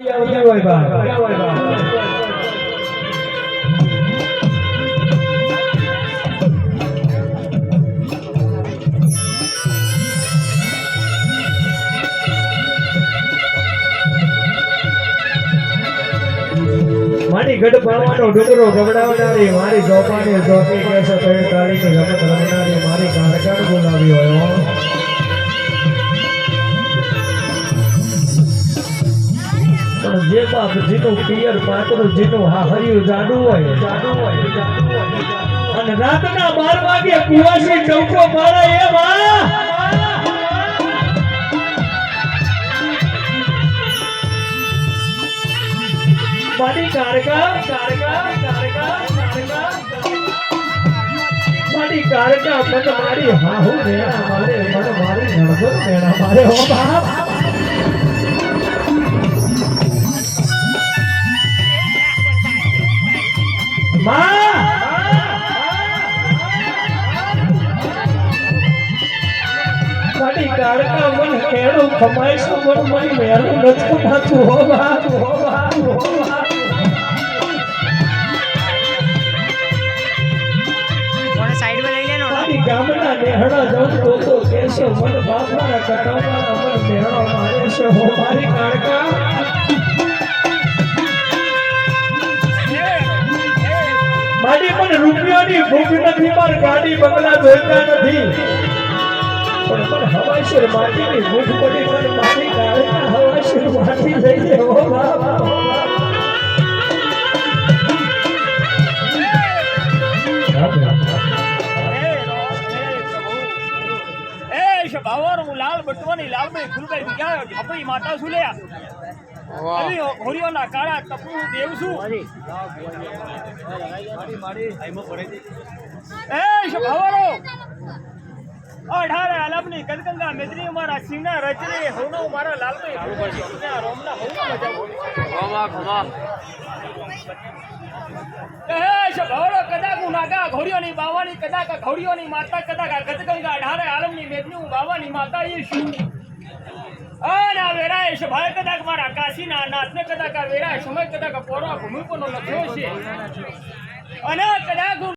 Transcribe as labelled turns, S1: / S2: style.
S1: મારી ગઢ પાવાનો ડુંગરો ગવડાવનારી મારી જોપાની જોતી કેસે તો કાળીની રમત રમનારી મારી કારગર બોલાવી હોય પણ જે બાપ જીનું પિયર પાતળું જીનું હાહરિયું જાડું હોય અને રાતના 12 વાગે કુવાસી ચૌકો પાડે એ માં મારી કારકા મારી કારકા મન મારી હાહુ રેણા મારે મન મારી નણગર રેણા મારે હો બાપ માં મારી કારકા મન કેડું ખમાઈશું મન મારી મેરું નથી પાછું હો બાપ ગામના નેહડા જવું તો કેશો મન બાપના કટાવના મન નેહડો મારે છે હો મારી કારકા મારી મને રૂપિયાની ભૂખ નથી માર ગાડી બંગલા જોઈતા નથી પણ મને હવાઈશર માટીની ભૂખ પડી મને મારી કારકા હવાઈશર માટી લઈ દે હો બાપ
S2: बावर लाल बटवानी लाल में खुल गई क्या अपनी माता सुलिया अभी होरियो ना काळा टपू देवसु ए शबावरो अठारे अलबनी कदकंगा मेदनी मारा सीना रचरे होनो मारा लाल में खुल गई रोमना होनो मजा वाह वाह घोड़ो कदा नागा घोड़ियों बावानी कदा का घोड़ियों माता कदा का कदगंगा अठारे आलम ની મેદની બાવાની માતા ઈ શું આના વેરા એ ભાઈ કદા મારા કાશી ના નાથને કદા કા વેરા સમય કદા કા પોરો ભૂમિ પર નો લખ્યો છે અને કદા